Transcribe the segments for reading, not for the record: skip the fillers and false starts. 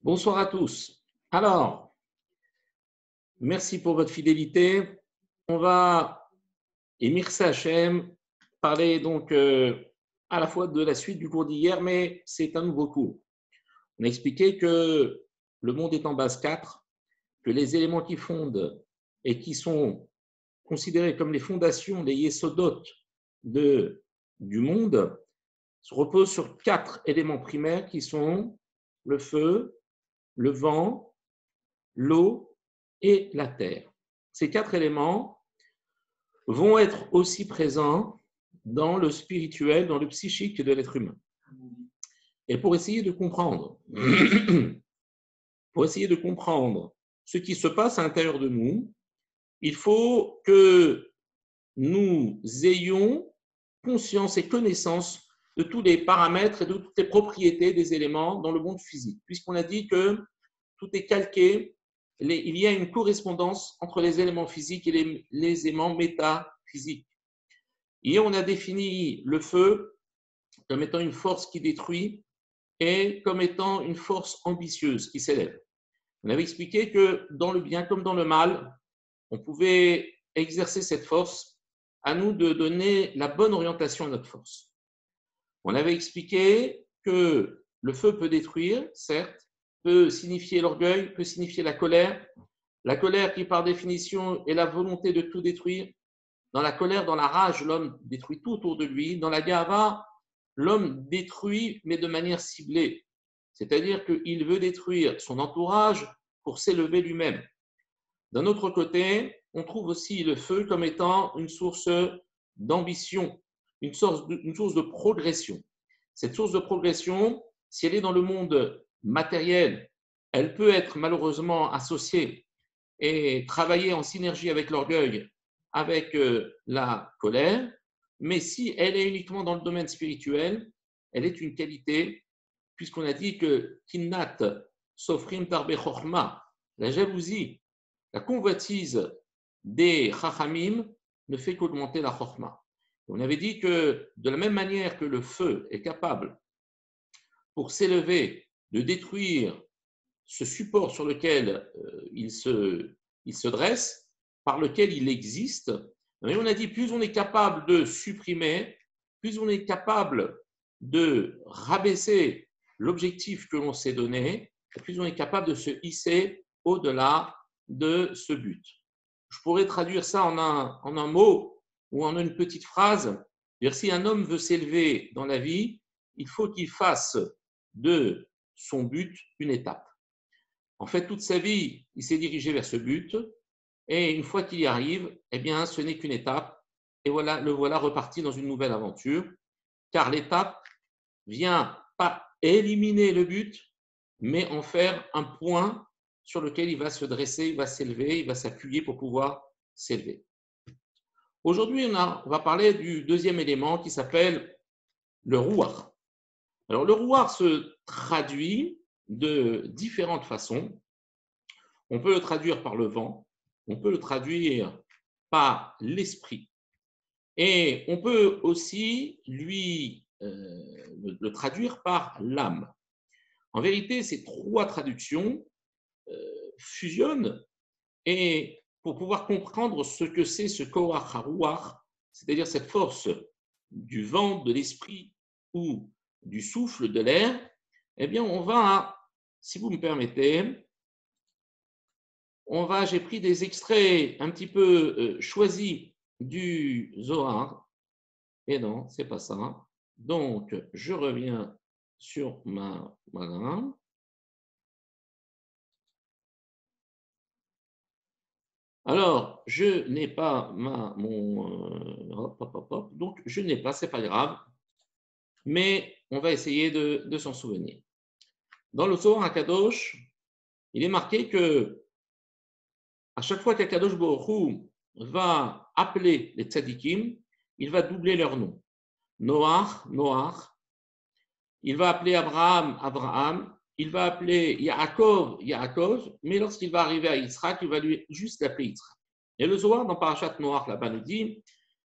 Bonsoir à tous. Alors, merci pour votre fidélité. On va, Mirza Hachem, parler donc à la fois de la suite du cours d'hier, mais c'est un nouveau cours. On a expliqué que le monde est en base 4, que les éléments qui fondent et qui sont considérés comme les fondations, les yesodot du monde, se reposent sur 4 éléments primaires qui sont le feu, le vent, l'eau et la terre. Ces 4 éléments vont être aussi présents dans le spirituel, dans le psychique de l'être humain. Et pour essayer de comprendre, ce qui se passe à l'intérieur de nous, il faut que nous ayons conscience et connaissance de tous les paramètres et de toutes les propriétés des éléments dans le monde physique, puisqu'on a dit que tout est calqué, il y a une correspondance entre les éléments physiques et les éléments métaphysiques. Hier, on a défini le feu comme étant une force qui détruit et comme étant une force ambitieuse qui s'élève. On avait expliqué que dans le bien comme dans le mal, on pouvait exercer cette force, à nous de donner la bonne orientation à notre force. On avait expliqué que le feu peut détruire, certes, peut signifier l'orgueil, peut signifier la colère qui par définition est la volonté de tout détruire. Dans la colère, dans la rage, l'homme détruit tout autour de lui. Dans la gava, l'homme détruit, mais de manière ciblée. C'est-à-dire qu'il veut détruire son entourage pour s'élever lui-même. D'un autre côté, on trouve aussi le feu comme étant une source d'ambition, une source de progression. Cette source de progression, si elle est dans le monde matériel, elle peut être malheureusement associée et travailler en synergie avec l'orgueil, avec la colère, mais si elle est uniquement dans le domaine spirituel, elle est une qualité, puisqu'on a dit que Kinnat Sofrim Tarbe Chorma, la jalousie, la convoitise des Chachamim ne fait qu'augmenter la Chorma. On avait dit que de la même manière que le feu est capable, pour s'élever, de détruire ce support sur lequel il se dresse, par lequel il existe, et on a dit plus on est capable de supprimer, plus on est capable de rabaisser l'objectif que l'on s'est donné, plus on est capable de se hisser au-delà de ce but. Je pourrais traduire ça en un mot ou en une petite phrase. Si un homme veut s'élever dans la vie, il faut qu'il fasse de son but une étape. En fait, toute sa vie, il s'est dirigé vers ce but, et une fois qu'il y arrive, eh bien, ce n'est qu'une étape, et voilà, le voilà reparti dans une nouvelle aventure, car l'étape vient pas éliminer le but, mais en faire un point sur lequel il va se dresser, il va s'élever, il va s'appuyer pour pouvoir s'élever. Aujourd'hui, on va parler du deuxième élément qui s'appelle le rouach. Alors, le rouach se traduit de différentes façons. On peut le traduire par le vent, on peut le traduire par l'esprit, et on peut aussi le traduire par l'âme. En vérité, ces 3 traductions fusionnent, et pour pouvoir comprendre ce que c'est ce koach haruach, c'est-à-dire cette force du vent, de l'esprit ou du souffle de l'air, eh bien, on va, si vous me permettez, j'ai pris des extraits un petit peu choisis du Zohar. Et non, c'est pas ça. Donc, je reviens sur voilà. Alors, je n'ai pas donc je n'ai pas, c'est pas grave, mais on va essayer de s'en souvenir. Dans le Zohar HaKadosh, il est marqué que à chaque fois qu'Akadosh Baruch Hu va appeler les tzadikim, il va doubler leur nom. Noach, Noach. Il va appeler Abraham, Abraham. Il va appeler Yaakov, Yaakov. Mais lorsqu'il va arriver à Yitzhak, il va lui juste l'appeler Yitzhak. Et le Zohar, dans Parashat Noach, là-bas, nous dit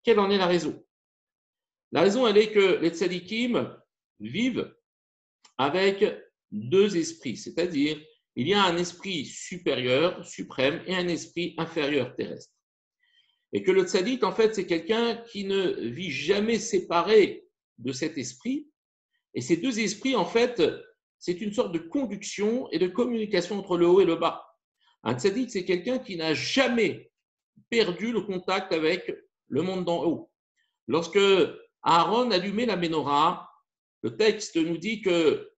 quelle en est la raison. La raison, elle est que les tzadikim vivent avec deux esprits, c'est-à-dire il y a un esprit supérieur, suprême, et un esprit inférieur terrestre. Et que le tzaddik, en fait, c'est quelqu'un qui ne vit jamais séparé de cet esprit. Et ces deux esprits, en fait, c'est une sorte de conduction et de communication entre le haut et le bas. Un tzaddik, c'est quelqu'un qui n'a jamais perdu le contact avec le monde d'en haut. Lorsque Aaron allumait la menorah, le texte nous dit que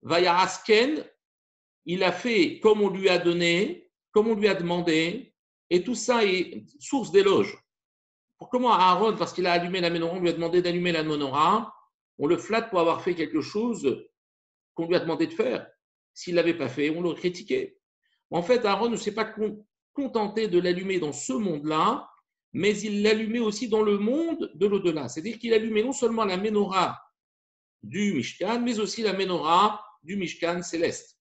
Vayarasken, il a fait comme on lui a donné, comme on lui a demandé, et tout ça est source d'éloge. Pour comment Aaron, parce qu'il a allumé la menorah, on lui a demandé d'allumer la menorah, on le flatte pour avoir fait quelque chose qu'on lui a demandé de faire. S'il ne l'avait pas fait, on l'aurait critiqué. En fait, Aaron ne s'est pas contenté de l'allumer dans ce monde-là, mais il l'allumait aussi dans le monde de l'au-delà. C'est-à-dire qu'il allumait non seulement la menorah du Mishkan, mais aussi la menorah du Mishkan céleste.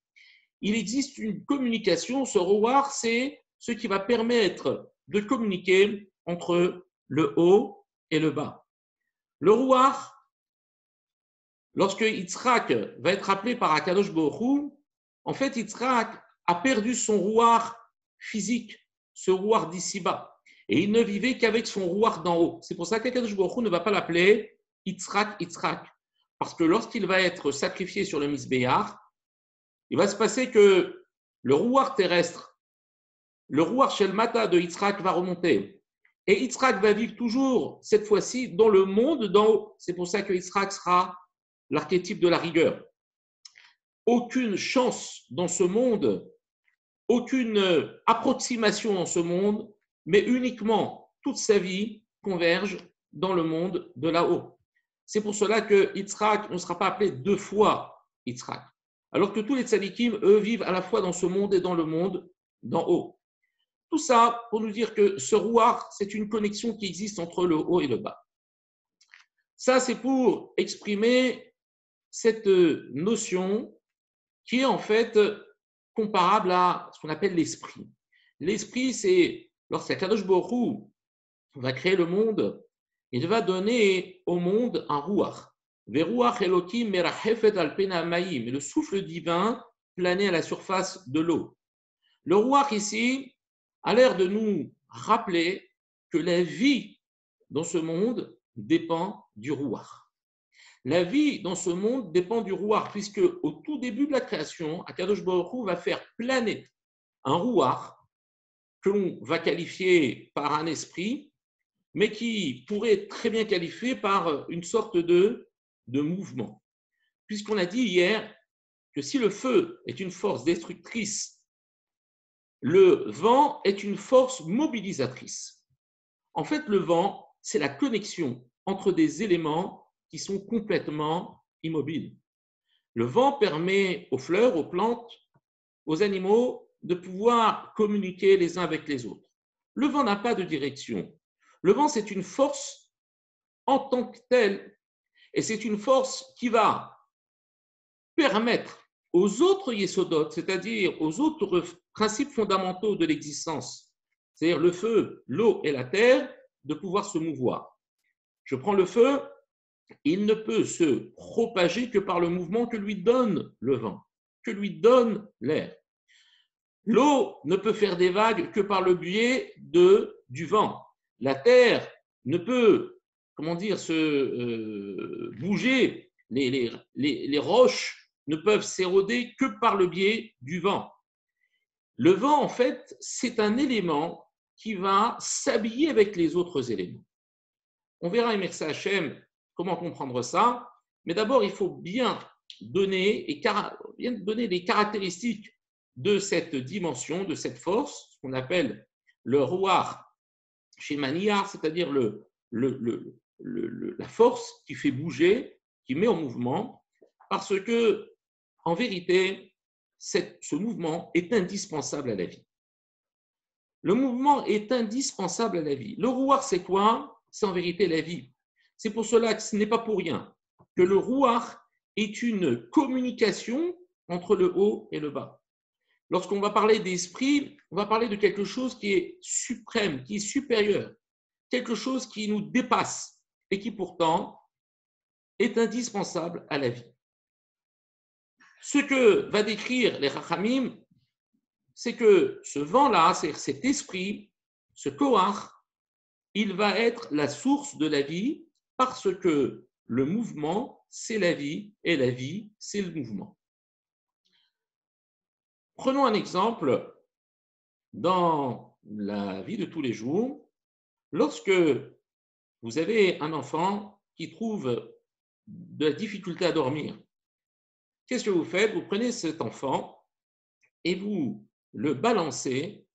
Il existe une communication, ce roar, c'est ce qui va permettre de communiquer entre le haut et le bas. Le roar, lorsque Yitzhak va être appelé par Akadosh Baruch Hu, en fait, Yitzhak a perdu son rouar physique, ce rouar d'ici-bas. Et il ne vivait qu'avec son rouar d'en haut. C'est pour ça qu'Akadosh Baruch Hu ne va pas l'appeler Yitzhak. Parce que lorsqu'il va être sacrifié sur le Misbéach, il va se passer que le rouar terrestre, le rouar Shelmata de Yitzhak va remonter. Et Yitzhak va vivre toujours, cette fois-ci, dans le monde d'en haut. C'est pour ça que Yitzhak sera l'archétype de la rigueur. Aucune chance dans ce monde, aucune approximation dans ce monde, mais uniquement toute sa vie converge dans le monde de là-haut. C'est pour cela que Yitzhak ne sera pas appelé deux fois Yitzhak. Alors que tous les tzadikim, eux, vivent à la fois dans ce monde et dans le monde d'en haut. Tout ça pour nous dire que ce rouar, c'est une connexion qui existe entre le haut et le bas. Ça, c'est pour exprimer cette notion qui est en fait comparable à ce qu'on appelle l'esprit. L'esprit, c'est lorsqu'Akadosh Baruch Hu va créer le monde, il va donner au monde un rouar. Veruach Elokim merachefet al pena maïm, le souffle divin planait à la surface de l'eau. Le rouar ici a l'air de nous rappeler que la vie dans ce monde dépend du rouar. La vie dans ce monde dépend du rouar, puisque au tout début de la création, Akadosh Baruch Hu va faire planer un rouar que l'on va qualifier par un esprit, mais qui pourrait être très bien qualifié par une sorte de mouvement. Puisqu'on a dit hier que si le feu est une force destructrice, le vent est une force mobilisatrice. En fait, le vent, c'est la connexion entre des éléments qui sont complètement immobiles. Le vent permet aux fleurs, aux plantes, aux animaux de pouvoir communiquer les uns avec les autres. Le vent n'a pas de direction. Le vent, c'est une force en tant que telle, et c'est une force qui va permettre aux autres yesodot, c'est-à-dire aux autres principes fondamentaux de l'existence, c'est-à-dire le feu, l'eau et la terre, de pouvoir se mouvoir. Je prends le feu, il ne peut se propager que par le mouvement que lui donne le vent, que lui donne l'air. L'eau ne peut faire des vagues que par le biais du vent. La terre ne peut, bouger. Les roches ne peuvent s'éroder que par le biais du vent. Le vent, en fait, c'est un élément qui va s'habiller avec les autres éléments. On verra, Emersa Hachem, comment comprendre ça. Mais d'abord, il faut bien donner les caractéristiques de cette dimension, de cette force, ce qu'on appelle le rouar chez Maniar, c'est-à-dire la force qui fait bouger, qui met en mouvement, parce que, en vérité, ce mouvement est indispensable à la vie. Le mouvement est indispensable à la vie. Le rouar, c'est quoi? C'est en vérité la vie. C'est pour cela que ce n'est pas pour rien que le rouar est une communication entre le haut et le bas. Lorsqu'on va parler d'esprit, on va parler de quelque chose qui est suprême, qui est supérieur, quelque chose qui nous dépasse et qui pourtant est indispensable à la vie. Ce que va décrire les Rachamim, c'est que ce vent-là, c'est cet esprit, ce Koach, il va être la source de la vie parce que le mouvement, c'est la vie et la vie, c'est le mouvement. Prenons un exemple dans la vie de tous les jours. Lorsque vous avez un enfant qui trouve de la difficulté à dormir, qu'est-ce que vous faites? Vous prenez cet enfant et vous le balancez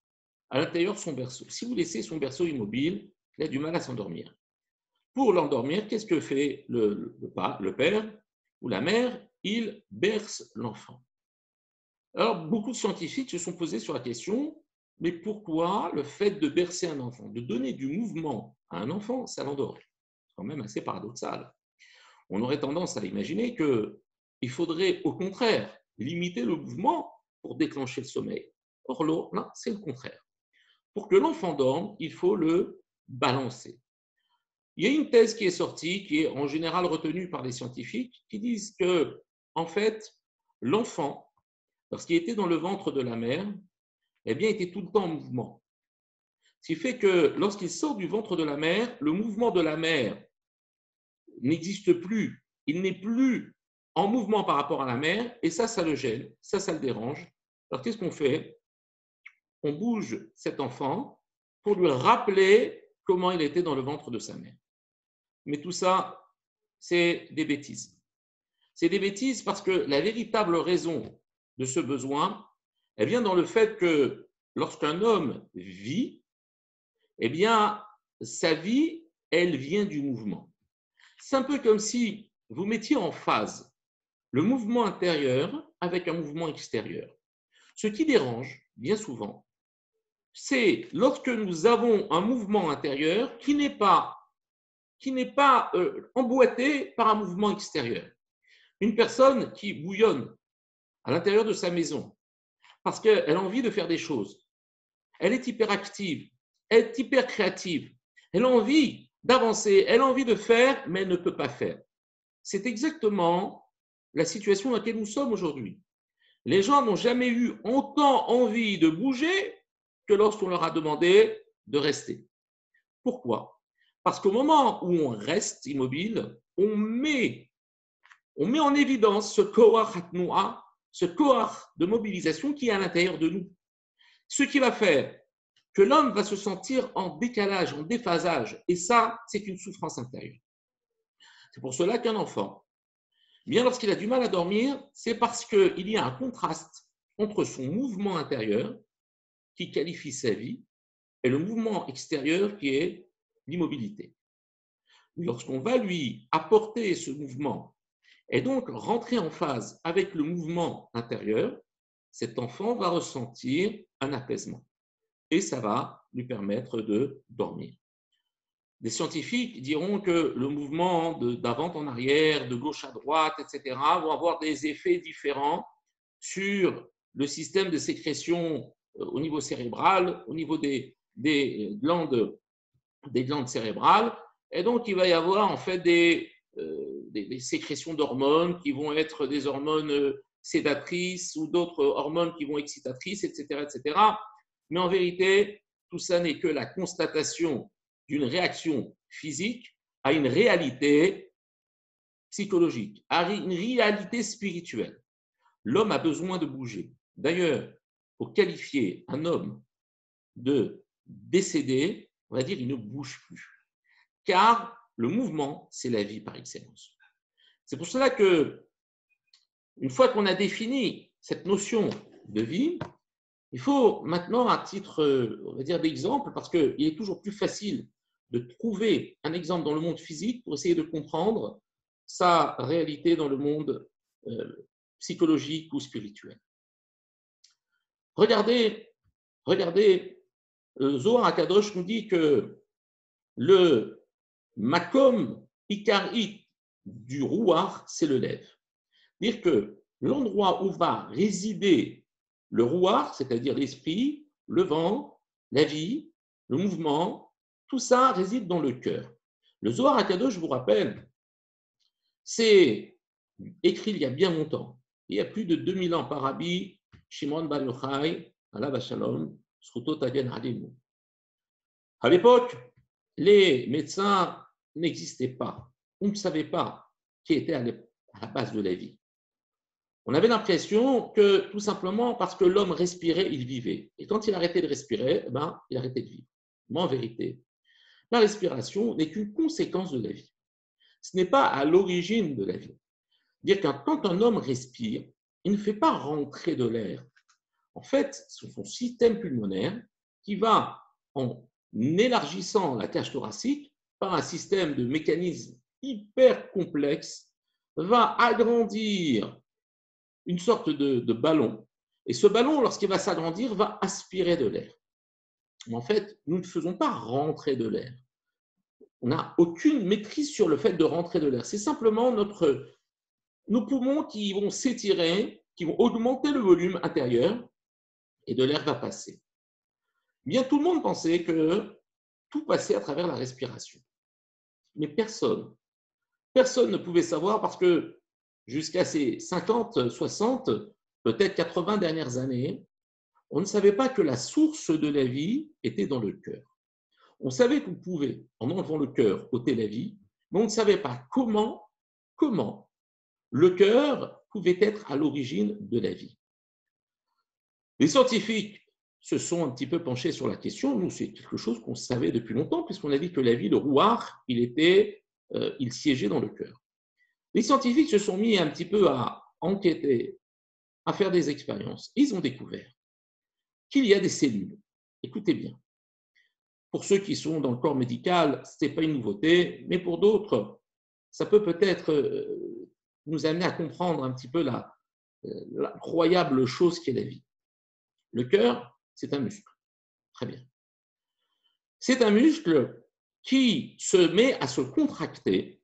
à l'intérieur de son berceau. Si vous laissez son berceau immobile, il a du mal à s'endormir. Pour l'endormir, qu'est-ce que fait le père ou la mère? Il berce l'enfant. Alors, beaucoup de scientifiques se sont posés sur la question, mais pourquoi le fait de bercer un enfant, de donner du mouvement à un enfant, ça l'endort? C'est quand même assez paradoxal. On aurait tendance à imaginer qu'il faudrait au contraire limiter le mouvement pour déclencher le sommeil. Or, là, c'est le contraire. Pour que l'enfant dorme, il faut le balancer. Il y a une thèse qui est sortie, qui est en général retenue par les scientifiques, qui disent que, en fait, l'enfant, lorsqu'il était dans le ventre de la mère, eh bien, était tout le temps en mouvement. Ce qui fait que lorsqu'il sort du ventre de la mère, le mouvement de la mère n'existe plus. Il n'est plus en mouvement par rapport à la mère, et ça le gêne, ça le dérange. Alors, qu'est-ce qu'on fait? On bouge cet enfant pour lui rappeler comment il était dans le ventre de sa mère. Mais tout ça, c'est des bêtises. C'est des bêtises parce que la véritable raison de ce besoin, elle vient dans le fait que lorsqu'un homme vit, eh bien, sa vie, elle vient du mouvement. C'est un peu comme si vous mettiez en phase le mouvement intérieur avec un mouvement extérieur. Ce qui dérange, bien souvent, c'est lorsque nous avons un mouvement intérieur qui n'est pas emboîté par un mouvement extérieur. Une personne qui bouillonne à l'intérieur de sa maison parce qu'elle a envie de faire des choses, elle est hyperactive, elle est hyper créative, elle a envie d'avancer, elle a envie de faire, mais elle ne peut pas faire. C'est exactement la situation dans laquelle nous sommes aujourd'hui. Les gens n'ont jamais eu autant envie de bouger que lorsqu'on leur a demandé de rester. Pourquoi? Parce qu'au moment où on reste immobile, on met en évidence ce koach hatnoua, ce koach de mobilisation qui est à l'intérieur de nous. Ce qui va faire que l'homme va se sentir en décalage, en déphasage. Et ça, c'est une souffrance intérieure. C'est pour cela qu'un enfant, bien lorsqu'il a du mal à dormir, c'est parce qu'il y a un contraste entre son mouvement intérieur, qui qualifie sa vie, et le mouvement extérieur, qui est l'immobilité. Lorsqu'on va lui apporter ce mouvement et donc rentrer en phase avec le mouvement intérieur, cet enfant va ressentir un apaisement et ça va lui permettre de dormir. Des scientifiques diront que le mouvement d'avant en arrière, de gauche à droite, etc., vont avoir des effets différents sur le système de sécrétion au niveau cérébral, au niveau des glandes cérébrales. Et donc, il va y avoir en fait des sécrétions d'hormones qui vont être des hormones sédatrices ou d'autres hormones qui vont être excitatrices, etc., etc. Mais en vérité, tout ça n'est que la constatation d'une réaction physique à une réalité psychologique, à une réalité spirituelle. L'homme a besoin de bouger. D'ailleurs, pour qualifier un homme de décédé, on va dire il ne bouge plus. Car le mouvement, c'est la vie par excellence. C'est pour cela que, une fois qu'on a défini cette notion de vie, il faut maintenant, à titre, on va dire, d'exemple, parce qu'il est toujours plus facile de trouver un exemple dans le monde physique pour essayer de comprendre sa réalité dans le monde psychologique ou spirituel. Regardez, Zohar HaKadosh nous dit que le makom ikari du rouar, c'est le lève. C'est-à-dire que l'endroit où va résider le rouar, c'est-à-dire l'esprit, le vent, la vie, le mouvement, tout ça réside dans le cœur. Le Zohar HaKadosh, je vous rappelle, c'est écrit il y a bien longtemps. il y a plus de 2000 ans par Rabbi Shimon Bar Yochai, alav shalom, zchuto tagen alenu. À l'époque, les médecins n'existaient pas. On ne savait pas qui était à la base de la vie. On avait l'impression que tout simplement parce que l'homme respirait, il vivait. Et quand il arrêtait de respirer, il arrêtait de vivre. Mais en vérité, la respiration n'est qu'une conséquence de la vie. Ce n'est pas à l'origine de la vie. Dire que quand un homme respire, il ne fait pas rentrer de l'air. En fait, c'est son système pulmonaire qui va, en élargissant la cage thoracique par un système de mécanismes hyper complexe, va agrandir une sorte de ballon. Et ce ballon, lorsqu'il va s'agrandir, va aspirer de l'air. Mais en fait, nous ne faisons pas rentrer de l'air. On n'a aucune maîtrise sur le fait de rentrer de l'air. C'est simplement nos poumons qui vont s'étirer, qui vont augmenter le volume intérieur et de l'air va passer. Bien, tout le monde pensait que tout passait à travers la respiration. Mais personne ne pouvait savoir parce que jusqu'à ces 50, 60, peut-être 80 dernières années, on ne savait pas que la source de la vie était dans le cœur. On savait qu'on pouvait, en enlevant le cœur, ôter la vie, mais on ne savait pas comment le cœur pouvait être à l'origine de la vie. Les scientifiques se sont un petit peu penchés sur la question. Nous, c'est quelque chose qu'on savait depuis longtemps, puisqu'on a dit que la vie, le rouar, il siégeait dans le cœur. Les scientifiques se sont mis un petit peu à enquêter, à faire des expériences. Ils ont découvert qu'il y a des cellules. Écoutez bien. Pour ceux qui sont dans le corps médical, ce n'est pas une nouveauté, mais pour d'autres, ça peut peut-être nous amener à comprendre un petit peu l'incroyable chose qu'est la vie. Le cœur, c'est un muscle. Très bien. C'est un muscle qui se met à se contracter.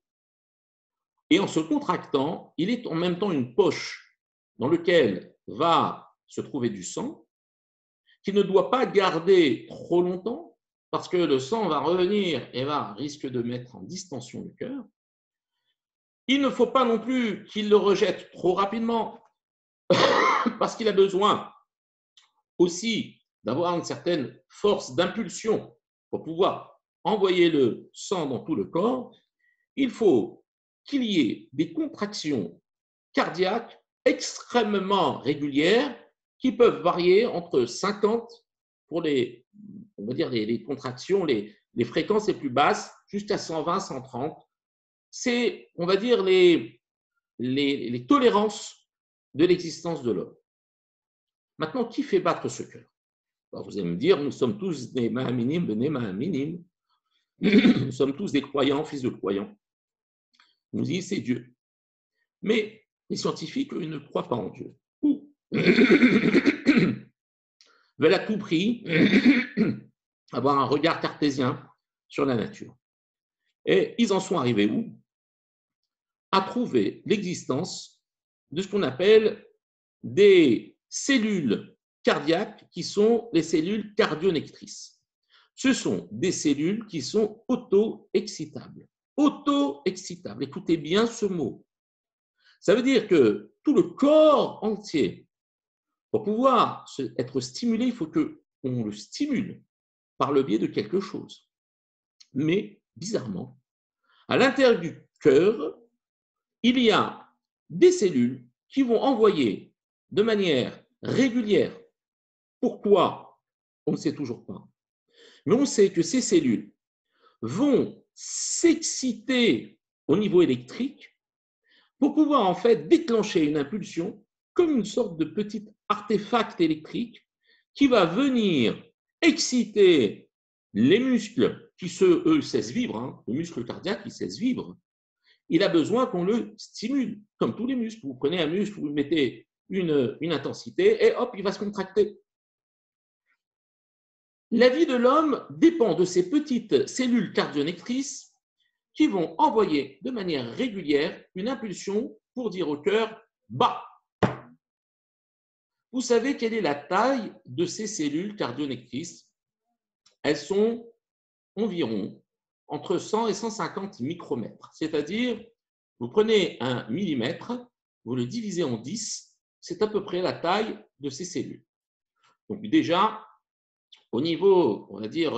Et en se contractant, il est en même temps une poche dans laquelle va se trouver du sang, qui ne doit pas garder trop longtemps, parce que le sang va revenir et risque de mettre en distension le cœur. Il ne faut pas non plus qu'il le rejette trop rapidement, parce qu'il a besoin aussi d'avoir une certaine force d'impulsion pour pouvoir envoyer le sang dans tout le corps. Il faut qu'il y ait des contractions cardiaques extrêmement régulières qui peuvent varier entre 50 pour les contractions, les fréquences les plus basses, jusqu'à 120, 130. C'est, on va dire, les tolérances de l'existence de l'homme. Maintenant, qui fait battre ce cœur? Alors, vous allez me dire, nous sommes tous des ma'aminim, nous sommes tous des croyants, fils de croyants. On nous dit, c'est Dieu. Mais les scientifiques, eux, ils ne croient pas en Dieu. Ou veulent à tout prix avoir un regard cartésien sur la nature. Et ils en sont arrivés où? À trouver l'existence de ce qu'on appelle des cellules cardiaques qui sont les cellules cardionectrices. Ce sont des cellules qui sont auto-excitables. Auto-excitables, écoutez bien ce mot. Ça veut dire que tout le corps entier, pour pouvoir être stimulé, il faut qu'on le stimule par le biais de quelque chose. Mais, bizarrement, à l'intérieur du cœur, il y a des cellules qui vont envoyer de manière régulière. Pourquoi? On ne sait toujours pas. Mais on sait que ces cellules vont s'exciter au niveau électrique pour pouvoir en fait déclencher une impulsion comme une sorte de petit artefact électrique qui va venir exciter les muscles qui, eux, cessent vivre, le muscle cardiaque, il cesse vivre. Il a besoin qu'on le stimule, comme tous les muscles. Vous prenez un muscle, vous mettez une intensité et hop, il va se contracter. La vie de l'homme dépend de ces petites cellules cardionectrices qui vont envoyer de manière régulière une impulsion pour dire au cœur « bat ». Vous savez quelle est la taille de ces cellules cardionectrices? Elles sont environ entre 100 et 150 micromètres. C'est-à-dire, vous prenez un millimètre, vous le divisez en 10, c'est à peu près la taille de ces cellules. Donc déjà, au niveau, on va dire,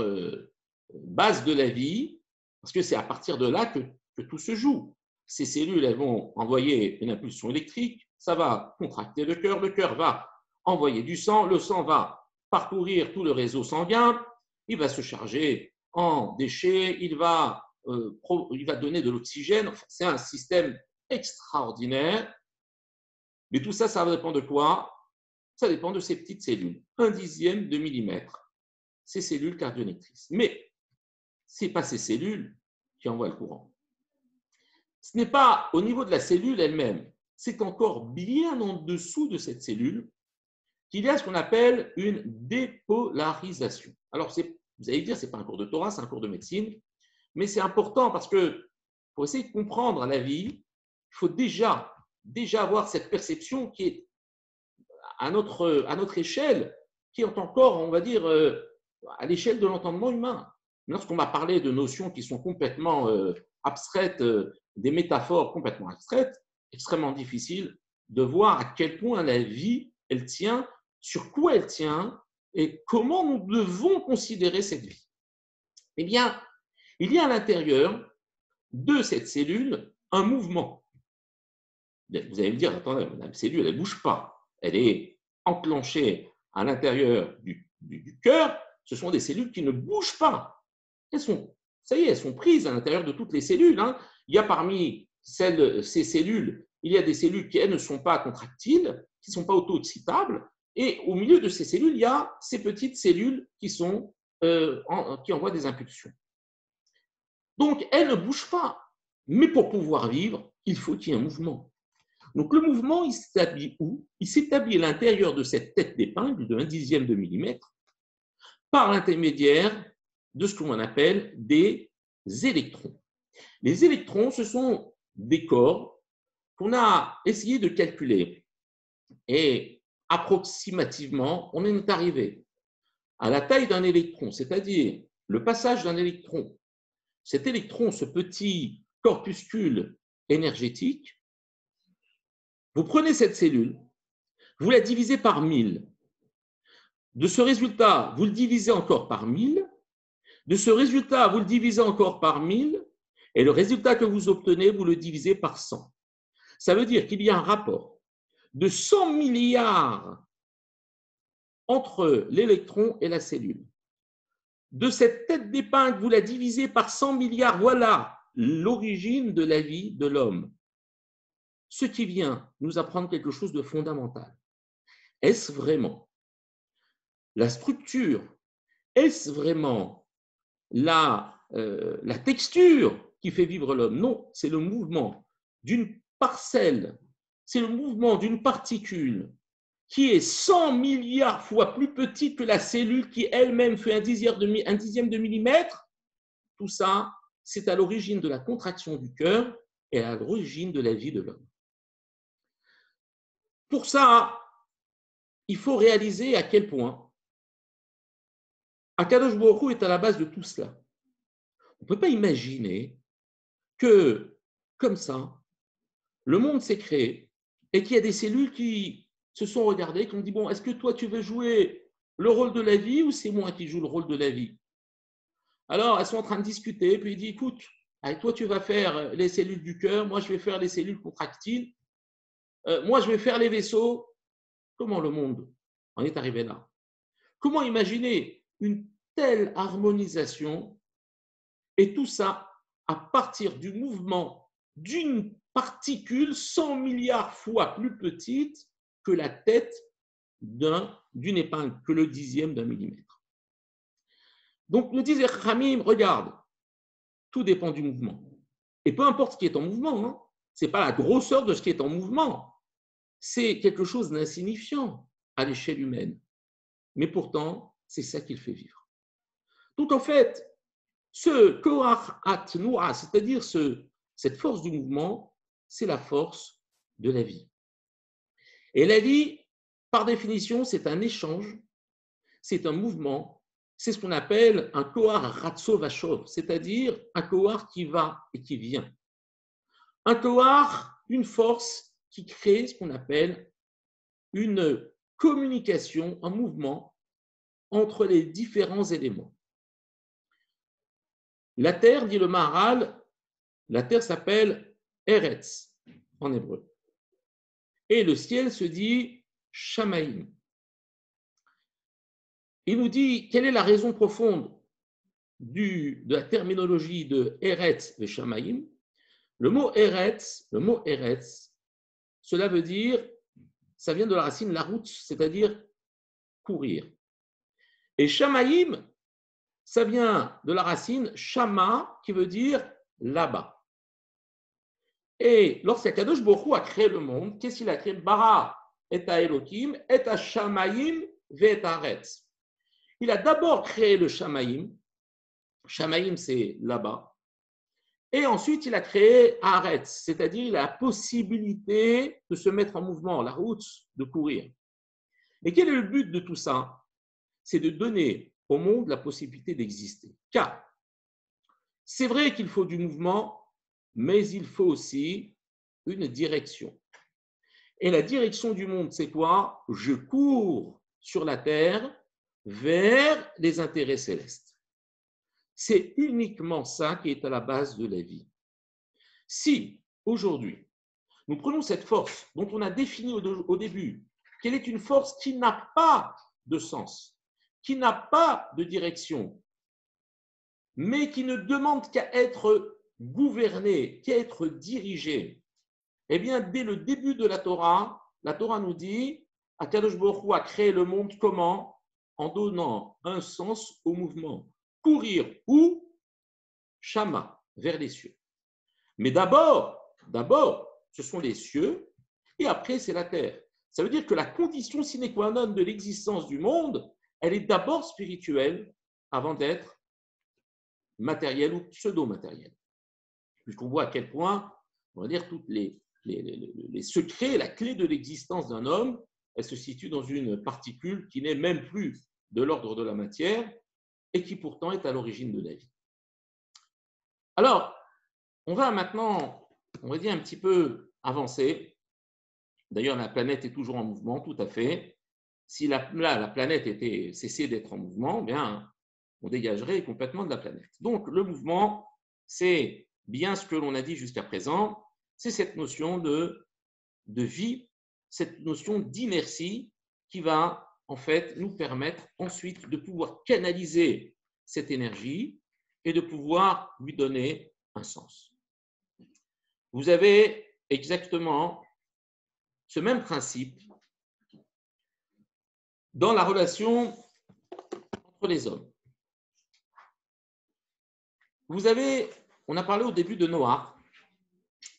base de la vie, parce que c'est à partir de là que tout se joue. Ces cellules, elles vont envoyer une impulsion électrique, ça va contracter le cœur va envoyer du sang, le sang va parcourir tout le réseau sanguin, il va se charger en déchets, il va donner de l'oxygène. Enfin, c'est un système extraordinaire. Mais tout ça, ça dépend de quoi? Ça dépend de ces petites cellules. 1/10 de millimètre, ces cellules cardionéctrices. Mais ce n'est pas ces cellules qui envoient le courant. Ce n'est pas au niveau de la cellule elle-même, c'est encore bien en dessous de cette cellule qu'il y a ce qu'on appelle une dépolarisation. Alors, vous allez dire, ce n'est pas un cours de Torah, c'est un cours de médecine, mais c'est important parce que pour essayer de comprendre la vie, il faut déjà avoir cette perception qui est à notre échelle, qui est encore, on va dire, à l'échelle de l'entendement humain. Lorsqu'on m'a parlé de notions qui sont complètement abstraites, des métaphores complètement abstraites, extrêmement difficile de voir à quel point la vie, elle tient, sur quoi elle tient et comment nous devons considérer cette vie. Eh bien, il y a à l'intérieur de cette cellule un mouvement. Vous allez me dire, attendez, la cellule, elle ne bouge pas. Elle est enclenchée à l'intérieur du cœur. Ce sont des cellules qui ne bougent pas. Ça y est, elles sont prises à l'intérieur de toutes les cellules. Il y a parmi ces cellules, il y a des cellules qui, elles, ne sont pas contractiles, qui ne sont pas auto-excitables. Et au milieu de ces cellules, il y a ces petites cellules qui envoient des impulsions. Donc, elles ne bougent pas. Mais pour pouvoir vivre, il faut qu'il y ait un mouvement. Donc, le mouvement, il s'établit où? Il s'établit à l'intérieur de cette tête d'épingle de 1/10 de millimètre par l'intermédiaire de ce qu'on appelle des électrons. Les électrons, ce sont des corps qu'on a essayé de calculer. Et approximativement, on est arrivé à la taille d'un électron, c'est-à-dire le passage d'un électron. Cet électron, ce petit corpuscule énergétique, vous prenez cette cellule, vous la divisez par 1000. De ce résultat, vous le divisez encore par 1000. De ce résultat, vous le divisez encore par 1000. Et le résultat que vous obtenez, vous le divisez par 100. Ça veut dire qu'il y a un rapport de 100 milliards entre l'électron et la cellule. De cette tête d'épingle, vous la divisez par 100 milliards. Voilà l'origine de la vie de l'homme. Ce qui vient nous apprendre quelque chose de fondamental. Est-ce vraiment la structure? Est-ce vraiment la texture qui fait vivre l'homme? Non, c'est le mouvement d'une parcelle, c'est le mouvement d'une particule qui est 100 milliards fois plus petite que la cellule qui elle-même fait 1/10 de millimètre. Tout ça, c'est à l'origine de la contraction du cœur et à l'origine de la vie de l'homme. Pour ça, il faut réaliser à quel point Akadosh Baruch Hu est à la base de tout cela. On ne peut pas imaginer que, comme ça, le monde s'est créé et qu'il y a des cellules qui se sont regardées, qui ont dit, bon, est-ce que toi, tu veux jouer le rôle de la vie ou c'est moi qui joue le rôle de la vie? Alors, elles sont en train de discuter, puis il dit, écoute, toi, tu vas faire les cellules du cœur, moi, je vais faire les cellules contractiles, moi, je vais faire les vaisseaux. Comment le monde en est arrivé là? Comment imaginer une telle harmonisation et tout ça à partir du mouvement d'une particule 100 milliards fois plus petite que la tête d'une épingle, que le 10e d'un millimètre. Donc, nous disait Khamim, regarde, tout dépend du mouvement. Et peu importe ce qui est en mouvement, ce n'est pas la grosseur de ce qui est en mouvement, c'est quelque chose d'insignifiant à l'échelle humaine. Mais pourtant, c'est ça qui le fait vivre. Donc, en fait, ce Koach Atnoua, c'est-à-dire cette force du mouvement, c'est la force de la vie. Et la vie, par définition, c'est un échange, c'est un mouvement, c'est ce qu'on appelle un Koach Ratso Vachov, c'est-à-dire un Koach qui va et qui vient. Un Koach, une force qui crée ce qu'on appelle une communication, un mouvement entre les différents éléments. La terre, dit le Maharal, la terre s'appelle Eretz en hébreu. Et le ciel se dit Shamaïm. Il nous dit quelle est la raison profonde de la terminologie de Eretz et Shamaïm. Le mot Eretz, cela veut dire, ça vient de la racine la route, c'est-à-dire courir. Et Shamaïm, ça vient de la racine Shama, qui veut dire là-bas. Et lorsqu'Akadosh Baruch Hu a créé le monde, qu'est-ce qu'il a créé? Bara et à Elohim, et à Shamaïm, ve Aretz. Il a d'abord créé le Shamaïm. Shamaïm, c'est là-bas. Et ensuite, il a créé Aretz, c'est-à-dire la possibilité de se mettre en mouvement, la route, de courir. Et quel est le but de tout ça? C'est de donner au monde la possibilité d'exister. Car c'est vrai qu'il faut du mouvement, mais il faut aussi une direction. Et la direction du monde, c'est quoi? Je cours sur la terre vers les intérêts célestes. C'est uniquement ça qui est à la base de la vie. Si, aujourd'hui, nous prenons cette force dont on a défini au début qu'elle est une force qui n'a pas de sens, qui n'a pas de direction, mais qui ne demande qu'à être gouvernée, qu'à être dirigée, eh bien, dès le début de la Torah nous dit Akadosh Baruch Hu a créé le monde comment? En donnant un sens au mouvement. Courir où? Shama, vers les cieux. Mais d'abord, ce sont les cieux et après, c'est la terre. Ça veut dire que la condition sine qua non de l'existence du monde, elle est d'abord spirituelle avant d'être matérielle ou pseudo-matérielle. Puisqu'on voit à quel point, on va dire, tous les secrets, la clé de l'existence d'un homme, elle se situe dans une particule qui n'est même plus de l'ordre de la matière et qui pourtant est à l'origine de la vie. Alors, on va maintenant, on va dire, un petit peu avancer. D'ailleurs, la planète est toujours en mouvement, tout à fait. Si la planète était cessée d'être en mouvement, bien, on dégagerait complètement de la planète. Donc, le mouvement, c'est bien ce que l'on a dit jusqu'à présent, c'est cette notion de vie, cette notion d'inertie qui va en fait nous permettre ensuite de pouvoir canaliser cette énergie et de pouvoir lui donner un sens. Vous avez exactement ce même principe dans la relation entre les hommes. Vous avez, on a parlé au début de Noach,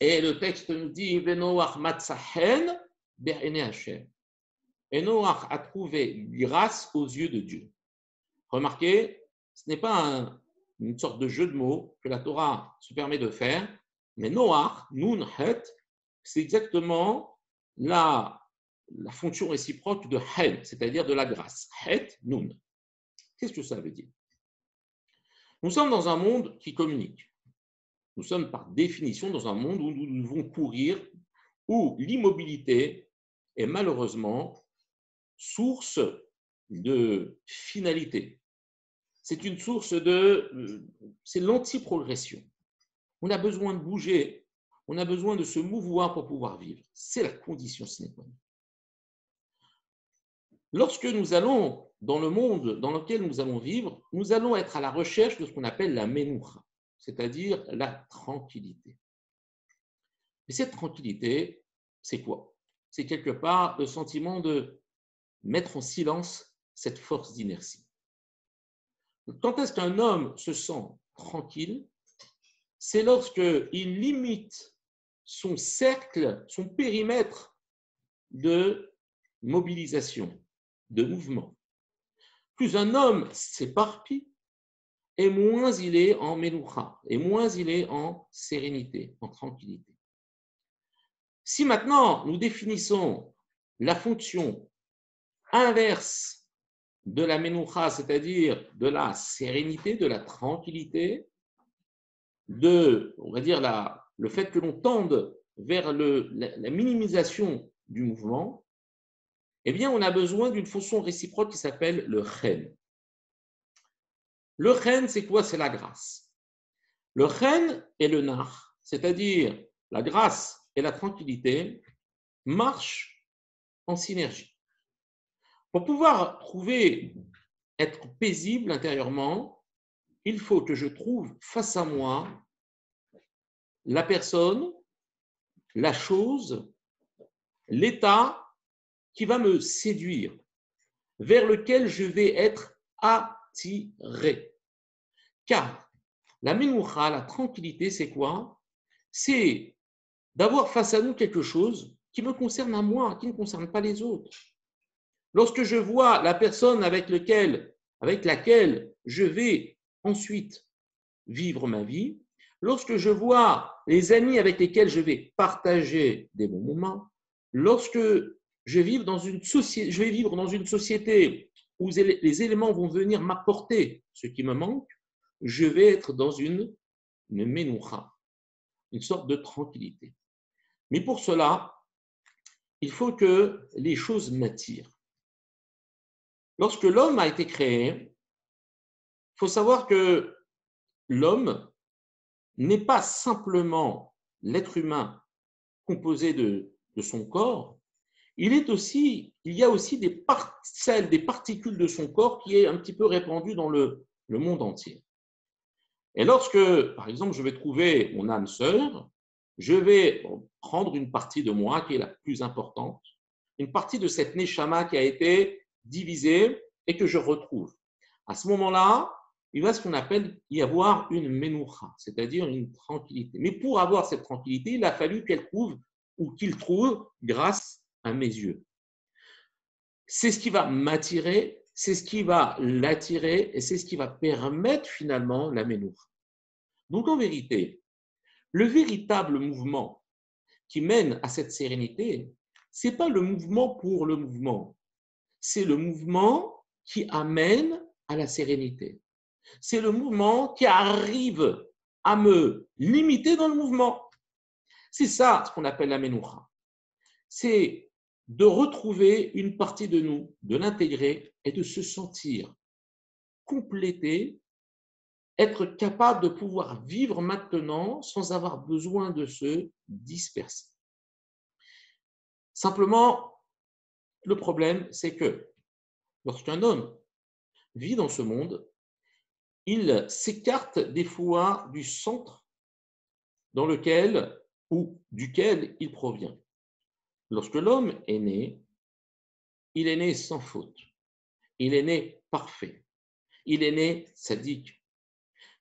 et le texte nous dit Noach matzahen be'ene Hashem. Et Noach a trouvé grâce aux yeux de Dieu. Remarquez, ce n'est pas une sorte de jeu de mots que la Torah se permet de faire, mais Noach, nun het, c'est exactement la fonction réciproque de het, c'est-à-dire de la grâce. Het, nun. Qu'est-ce que ça veut dire? Nous sommes dans un monde qui communique. Nous sommes par définition dans un monde où nous devons courir, où l'immobilité est malheureusement source de finalité. C'est une source c'est l'anti-progression. On a besoin de bouger, on a besoin de se mouvoir pour pouvoir vivre. C'est la condition sine qua non. Lorsque nous allons dans le monde dans lequel nous allons vivre, nous allons être à la recherche de ce qu'on appelle la menoucha, c'est-à-dire la tranquillité. Et cette tranquillité, c'est quoi? C'est quelque part le sentiment de mettre en silence cette force d'inertie. Quand est-ce qu'un homme se sent tranquille? C'est lorsqu'il limite son cercle, son périmètre de mobilisation, de mouvement. Plus un homme s'éparpille, et moins il est en menoucha, et moins il est en sérénité, en tranquillité. Si maintenant nous définissons la fonction inverse de la menoucha, c'est-à-dire de la sérénité, de la tranquillité, on va dire, le fait que l'on tende vers la minimisation du mouvement, eh bien, on a besoin d'une fonction réciproque qui s'appelle le chen. Le chen, c'est quoi? C'est la grâce. Le chen et le nar, c'est-à-dire la grâce et la tranquillité, marchent en synergie. Pour pouvoir être paisible intérieurement, il faut que je trouve face à moi la personne, la chose, l'état qui va me séduire, vers lequel je vais être attiré. Car la menoucha, la tranquillité, c'est quoi? C'est d'avoir face à nous quelque chose qui me concerne à moi, qui ne concerne pas les autres. Lorsque je vois la personne avec laquelle je vais ensuite vivre ma vie, lorsque je vois les amis avec lesquels je vais partager des bons moments, lorsque je vais vivre dans une société où les éléments vont venir m'apporter ce qui me manque, je vais être dans une menoucha, une sorte de tranquillité. Mais pour cela, il faut que les choses m'attirent. Lorsque l'homme a été créé, il faut savoir que l'homme n'est pas simplement l'être humain composé de son corps, il y a aussi des parcelles, des particules de son corps qui est un petit peu répandu dans le monde entier. Et lorsque, par exemple, je vais trouver mon âme sœur, je vais prendre une partie de moi qui est la plus importante, une partie de cette neshama qui a été divisée et que je retrouve. À ce moment-là, il va ce qu'on appelle y avoir une menoucha, c'est-à-dire une tranquillité. Mais pour avoir cette tranquillité, il a fallu qu'elle trouve ou qu'il trouve grâce à mes yeux. C'est ce qui va m'attirer, c'est ce qui va l'attirer et c'est ce qui va permettre finalement la menoucha. Donc en vérité, le véritable mouvement qui mène à cette sérénité, ce n'est pas le mouvement pour le mouvement, c'est le mouvement qui amène à la sérénité. C'est le mouvement qui arrive à me limiter dans le mouvement. C'est ça ce qu'on appelle la menoucha. C'est de retrouver une partie de nous, de l'intégrer et de se sentir complété, être capable de pouvoir vivre maintenant sans avoir besoin de se disperser. Simplement, le problème, c'est que lorsqu'un homme vit dans ce monde, il s'écarte des fois du centre dans lequel ou duquel il provient. Lorsque l'homme est né, il est né sans faute. Il est né parfait. Il est né sadique.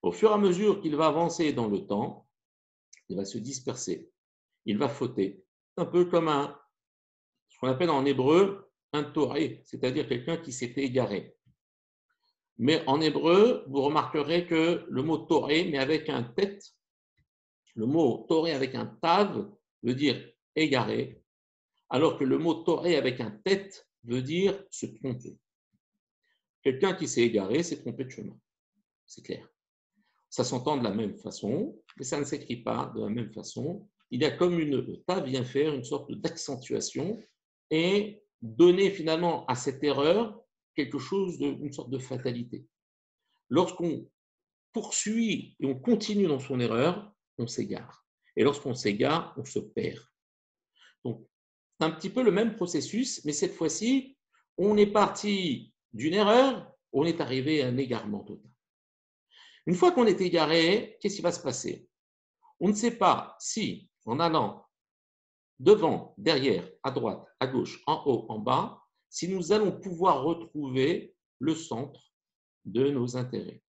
Au fur et à mesure qu'il va avancer dans le temps, il va se disperser. Il va fauter. Un peu comme ce qu'on appelle en hébreu un toré, c'est-à-dire quelqu'un qui s'est égaré. Mais en hébreu, vous remarquerez que le mot toré, mais avec un tête, le mot toré avec un tav veut dire égaré, alors que le mot toré avec un tête veut dire se tromper. Quelqu'un qui s'est égaré s'est trompé de chemin. C'est clair. Ça s'entend de la même façon, mais ça ne s'écrit pas de la même façon. Il y a comme une tav vient faire une sorte d'accentuation et donner finalement à cette erreur quelque chose une sorte de fatalité. Lorsqu'on poursuit et on continue dans son erreur, on s'égare. Et lorsqu'on s'égare, on se perd. Donc, c'est un petit peu le même processus, mais cette fois-ci, on est parti d'une erreur, on est arrivé à un égarement total. Une fois qu'on est égaré, qu'est-ce qui va se passer? On ne sait pas si, en allant devant, derrière, à droite, à gauche, en haut, en bas, si nous allons pouvoir retrouver le centre de nos intérêts.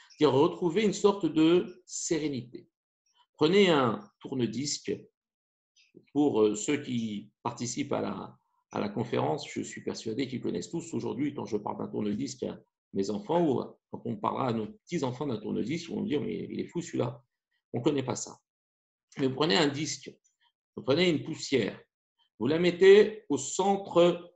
C'est-à-dire retrouver une sorte de sérénité. Prenez un tourne-disque. Pour ceux qui participent à la conférence, je suis persuadé qu'ils connaissent tous aujourd'hui, quand je parle d'un tourne-disque à mes enfants, ou quand on parlera à nos petits-enfants d'un tourne-disque, ils vont me dire, mais il est fou celui-là. On ne connaît pas ça. Mais vous prenez un disque, vous prenez une poussière, vous la mettez au centre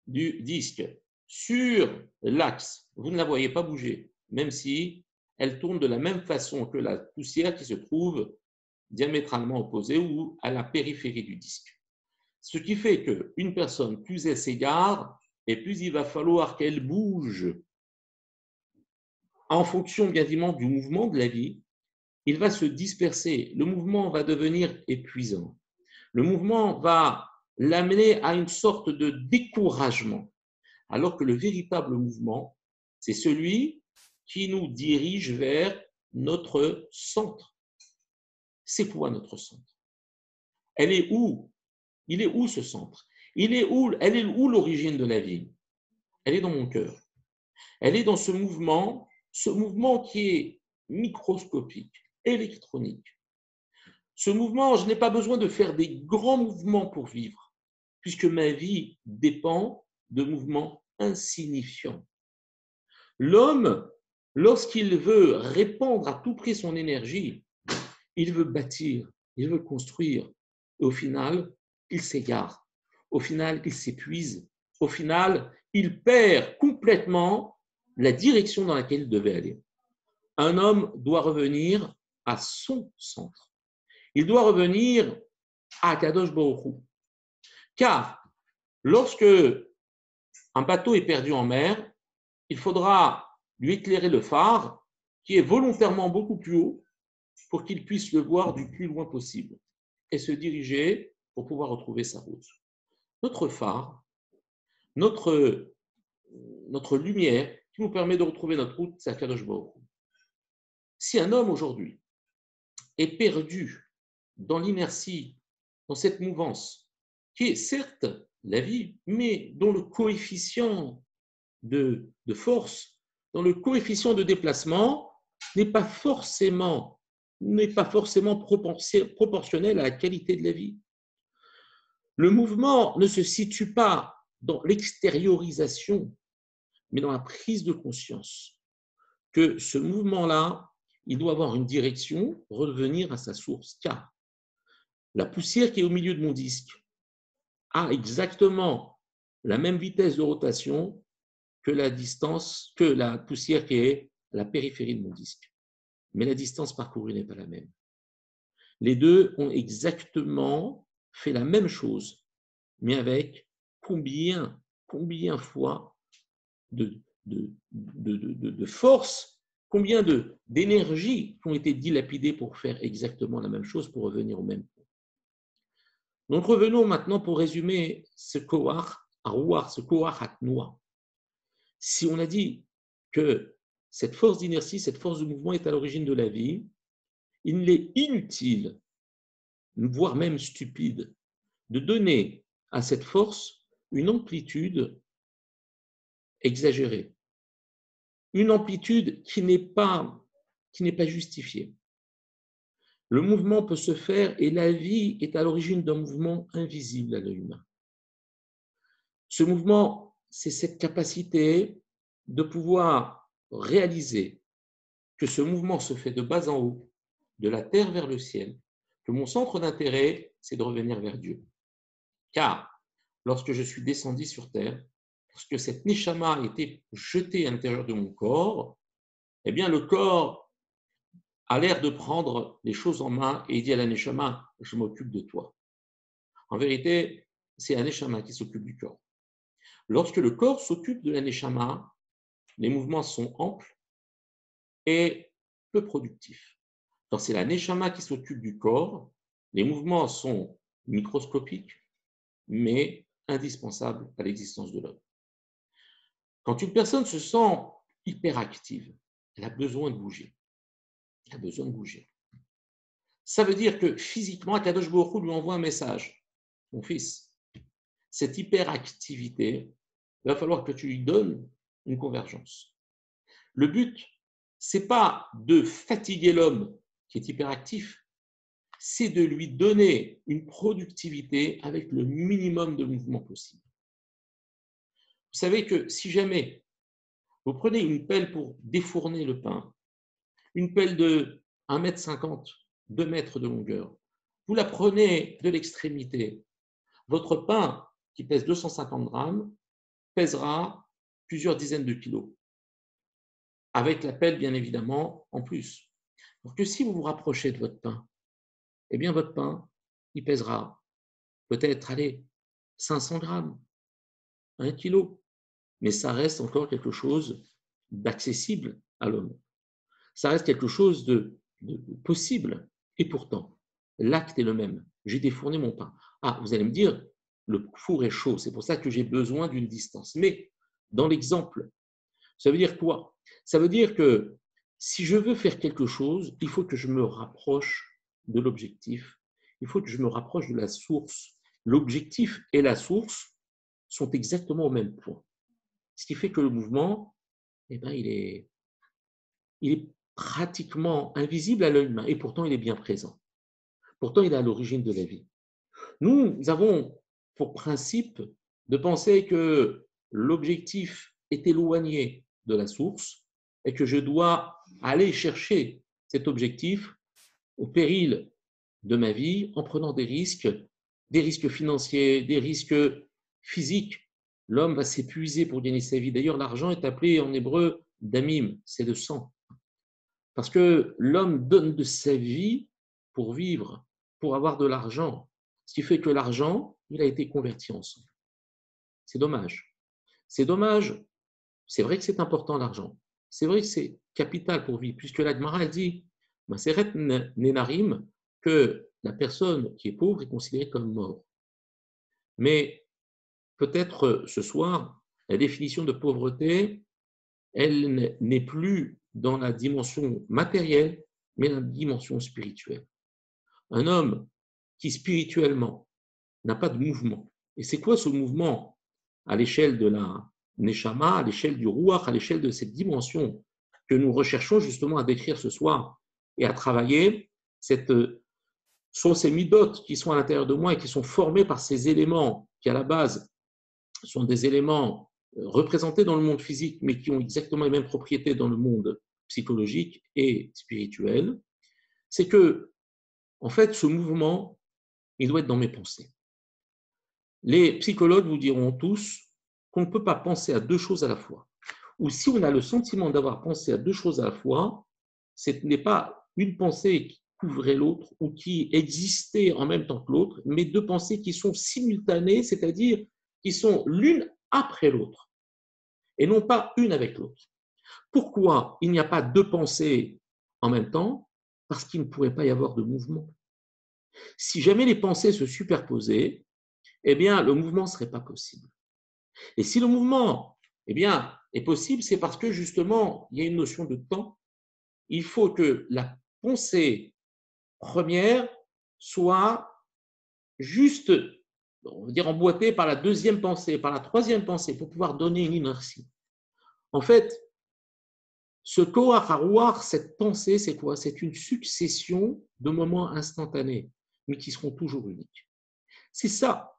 du disque, sur l'axe. Vous ne la voyez pas bouger, même si elle tourne de la même façon que la poussière qui se trouve diamétralement opposée ou à la périphérie du disque. Ce qui fait qu'une personne, plus elle s'égare, et plus il va falloir qu'elle bouge en fonction bien évidemment du mouvement de la vie, il va se disperser. Le mouvement va devenir épuisant. Le mouvement va l'amener à une sorte de découragement. Alors que le véritable mouvement, c'est celui qui nous dirige vers notre centre. C'est quoi notre centre? Elle est où? Il est où ce centre? Elle est où l'origine de la vie? Elle est dans mon cœur. Elle est dans ce mouvement qui est microscopique, électronique. Ce mouvement, je n'ai pas besoin de faire des grands mouvements pour vivre, puisque ma vie dépend de mouvements insignifiants. L'homme, lorsqu'il veut répandre à tout prix son énergie, il veut bâtir, il veut construire. Et au final, il s'égare. Au final, il s'épuise. Au final, il perd complètement la direction dans laquelle il devait aller. Un homme doit revenir à son centre. Il doit revenir à Kadosh Baruch Hu. Car lorsque un bateau est perdu en mer, il faudra lui éclairer le phare qui est volontairement beaucoup plus haut pour qu'il puisse le voir du plus loin possible et se diriger pour pouvoir retrouver sa route. Notre phare, notre lumière qui nous permet de retrouver notre route, c'est Kadosh Baruch Hu. Si un homme aujourd'hui est perdu dans l'inertie, dans cette mouvance, qui est certes la vie, mais dont le coefficient de force, dont le coefficient de déplacement n'est pas forcément proportionnel à la qualité de la vie. Le mouvement ne se situe pas dans l'extériorisation, mais dans la prise de conscience que ce mouvement-là, il doit avoir une direction, revenir à sa source, car la poussière qui est au milieu de mon disque a exactement la même vitesse de rotation que la poussière qui est à la périphérie de mon disque. Mais la distance parcourue n'est pas la même. Les deux ont exactement fait la même chose, mais avec combien fois de force, combien d'énergie qui ont été dilapidées pour faire exactement la même chose, pour revenir au même point. Donc revenons maintenant pour résumer ce Koach Arouar, ce Koach Hatnoua. Si on a dit que cette force d'inertie, cette force de mouvement est à l'origine de la vie, il est inutile, voire même stupide, de donner à cette force une amplitude exagérée, une amplitude qui n'est pas justifiée. Le mouvement peut se faire et la vie est à l'origine d'un mouvement invisible à l'œil humain. Ce mouvement, c'est cette capacité de pouvoir réaliser que ce mouvement se fait de bas en haut, de la terre vers le ciel, que mon centre d'intérêt, c'est de revenir vers Dieu. Car lorsque je suis descendu sur terre, lorsque cette neshama a été jetée à l'intérieur de mon corps, eh bien le corps a l'air de prendre les choses en main et il dit à la neshama, je m'occupe de toi. En vérité, c'est la neshama qui s'occupe du corps. Lorsque le corps s'occupe de la neshama, les mouvements sont amples et peu productifs. Quand c'est la neshama qui s'occupe du corps, les mouvements sont microscopiques, mais indispensables à l'existence de l'homme. Quand une personne se sent hyperactive, elle a besoin de bouger. Elle a besoin de bouger. Ça veut dire que physiquement, Akadosh Baruch Hu lui envoie un message. Mon fils, cette hyperactivité, il va falloir que tu lui donnes une convergence. Le but, ce n'est pas de fatiguer l'homme qui est hyperactif, c'est de lui donner une productivité avec le minimum de mouvement possible. Vous savez que si jamais vous prenez une pelle pour défourner le pain, une pelle de 1,50 m, 2 mètres de longueur, vous la prenez de l'extrémité, votre pain qui pèse 250 grammes pèsera plusieurs dizaines de kilos, avec la pelle bien évidemment en plus. Donc que si vous vous rapprochez de votre pain, eh bien votre pain, il pèsera peut-être, allez, 500 grammes, 1 kilo. Mais ça reste encore quelque chose d'accessible à l'homme. Ça reste quelque chose de possible. Et pourtant, l'acte est le même. J'ai défourné mon pain. Ah, vous allez me dire, le four est chaud, c'est pour ça que j'ai besoin d'une distance. Mais dans l'exemple, ça veut dire quoi? Ça veut dire que si je veux faire quelque chose, il faut que je me rapproche de l'objectif. Il faut que je me rapproche de la source. L'objectif et la source sont exactement au même point. Ce qui fait que le mouvement, eh ben, il est pratiquement invisible à l'œil humain et pourtant il est bien présent. Pourtant, il est à l'origine de la vie. Nous avons pour principe de penser que l'objectif est éloigné de la source et que je dois aller chercher cet objectif au péril de ma vie en prenant des risques financiers, des risques physiques. L'homme va s'épuiser pour gagner sa vie. D'ailleurs, l'argent est appelé en hébreu damim, c'est le sang. Parce que l'homme donne de sa vie pour vivre, pour avoir de l'argent. Ce qui fait que l'argent, il a été converti en sang. C'est dommage. C'est dommage. C'est vrai que c'est important l'argent. C'est vrai que c'est capital pour vivre, puisque la Gemara, elle dit, Maseret Nenarim, que la personne qui est pauvre est considérée comme mort. Mais peut-être ce soir, la définition de pauvreté, elle n'est plus dans la dimension matérielle, mais dans la dimension spirituelle. Un homme qui spirituellement n'a pas de mouvement. Et c'est quoi ce mouvement à l'échelle de la Neshama, à l'échelle du Ruach, à l'échelle de cette dimension que nous recherchons justement à décrire ce soir et à travailler, sont ces midotes qui sont à l'intérieur de moi et qui sont formés par ces éléments qui à la base sont des éléments représentés dans le monde physique, mais qui ont exactement les mêmes propriétés dans le monde psychologique et spirituel, c'est que, en fait, ce mouvement, il doit être dans mes pensées. Les psychologues vous diront tous qu'on ne peut pas penser à deux choses à la fois. Ou si on a le sentiment d'avoir pensé à deux choses à la fois, ce n'est pas une pensée qui couvrait l'autre ou qui existait en même temps que l'autre, mais deux pensées qui sont simultanées, c'est-à-dire qui sont l'une après l'autre, et non pas une avec l'autre. Pourquoi il n'y a pas deux pensées en même temps? Parce qu'il ne pourrait pas y avoir de mouvement. Si jamais les pensées se superposaient, eh bien, le mouvement ne serait pas possible. Et si le mouvement eh bien, est possible, c'est parce que justement, il y a une notion de temps. Il faut que la pensée première soit juste, on va dire, emboîtée par la deuxième pensée, par la troisième pensée, pour pouvoir donner une inertie. En fait, ce koach harouach, cette pensée, c'est quoi? C'est une succession de moments instantanés, mais qui seront toujours uniques. C'est ça.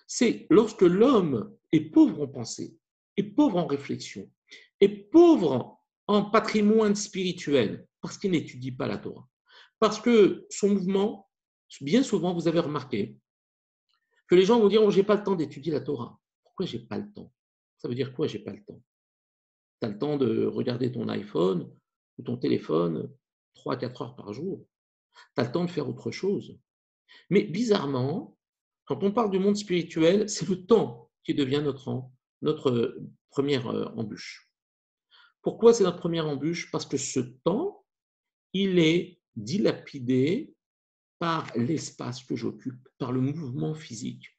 C'est lorsque l'homme est pauvre en pensée, est pauvre en réflexion, est pauvre en patrimoine spirituel, parce qu'il n'étudie pas la Torah. Parce que son mouvement, bien souvent, vous avez remarqué que les gens vont dire oh, j'ai pas le temps d'étudier la Torah. Pourquoi j'ai pas le temps? Ça veut dire quoi, j'ai pas le temps? Tu as le temps de regarder ton iPhone ou ton téléphone 3-4 heures par jour. Tu as le temps de faire autre chose. Mais bizarrement, quand on parle du monde spirituel, c'est le temps qui devient notre première embûche. Pourquoi c'est notre première embûche? Parce que ce temps, il est dilapidé par l'espace que j'occupe, par le mouvement physique.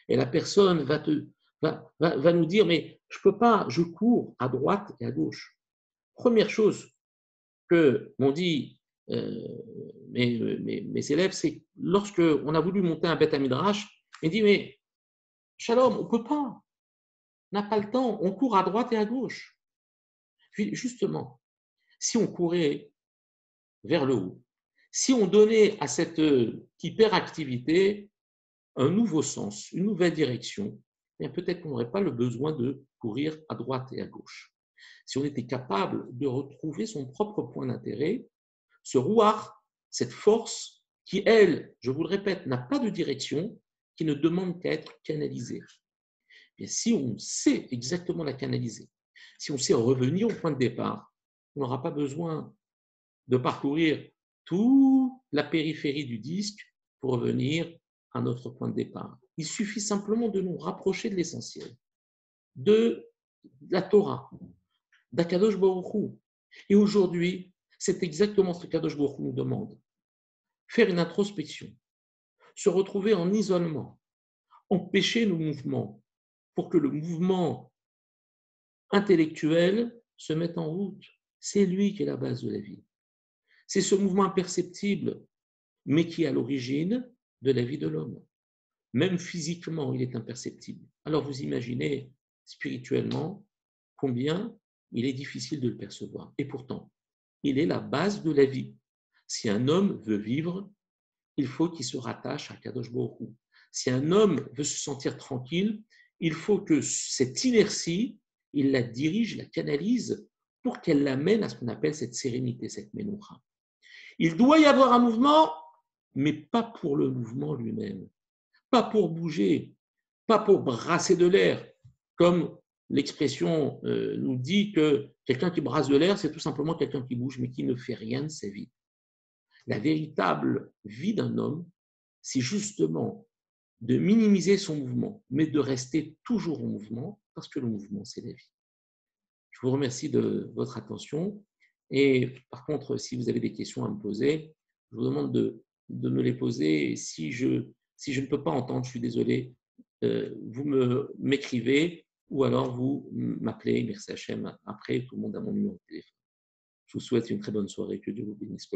Et la personne va nous dire, mais je ne peux pas, je cours à droite et à gauche. Première chose que m'ont dit mes élèves, c'est lorsqu'on a voulu monter un Beth Midrash, ils dit mais Shalom, on ne peut pas, on n'a pas le temps, on court à droite et à gauche. Puis justement, si on courait vers le haut, si on donnait à cette hyperactivité un nouveau sens, une nouvelle direction, bien peut-être qu'on n'aurait pas le besoin de courir à droite et à gauche. Si on était capable de retrouver son propre point d'intérêt, ce rouar, cette force qui, elle, je vous le répète, n'a pas de direction, qui ne demande qu'à être canalisée. Bien, si on sait exactement la canaliser, si on sait revenir au point de départ, on n'aura pas besoin de parcourir toute la périphérie du disque pour revenir à notre point de départ. Il suffit simplement de nous rapprocher de l'essentiel, de la Torah, d'Akadosh Baruch Hu. Et aujourd'hui, c'est exactement ce qu'Akadosh Baruch Hu nous demande. Faire une introspection, se retrouver en isolement, empêcher nos mouvements pour que le mouvement intellectuel se mette en route. C'est lui qui est la base de la vie. C'est ce mouvement imperceptible, mais qui est à l'origine de la vie de l'homme. Même physiquement, il est imperceptible. Alors vous imaginez spirituellement combien il est difficile de le percevoir. Et pourtant, il est la base de la vie. Si un homme veut vivre, il faut qu'il se rattache à Kadosh Baruch Hu. Si un homme veut se sentir tranquille, il faut que cette inertie, il la dirige, la canalise pour qu'elle l'amène à ce qu'on appelle cette sérénité, cette menoucha. Il doit y avoir un mouvement, mais pas pour le mouvement lui-même, pas pour bouger, pas pour brasser de l'air, comme l'expression nous dit que quelqu'un qui brasse de l'air, c'est tout simplement quelqu'un qui bouge, mais qui ne fait rien de sa vie. La véritable vie d'un homme, c'est justement de minimiser son mouvement, mais de rester toujours en mouvement, parce que le mouvement, c'est la vie. Je vous remercie de votre attention. Et par contre, si vous avez des questions à me poser, je vous demande de me les poser. Et si je ne peux pas entendre, je suis désolé, vous m'écrivez ou alors vous m'appelez, merci Hachem. Après, tout le monde a mon numéro de téléphone. Je vous souhaite une très bonne soirée. Que Dieu vous bénisse.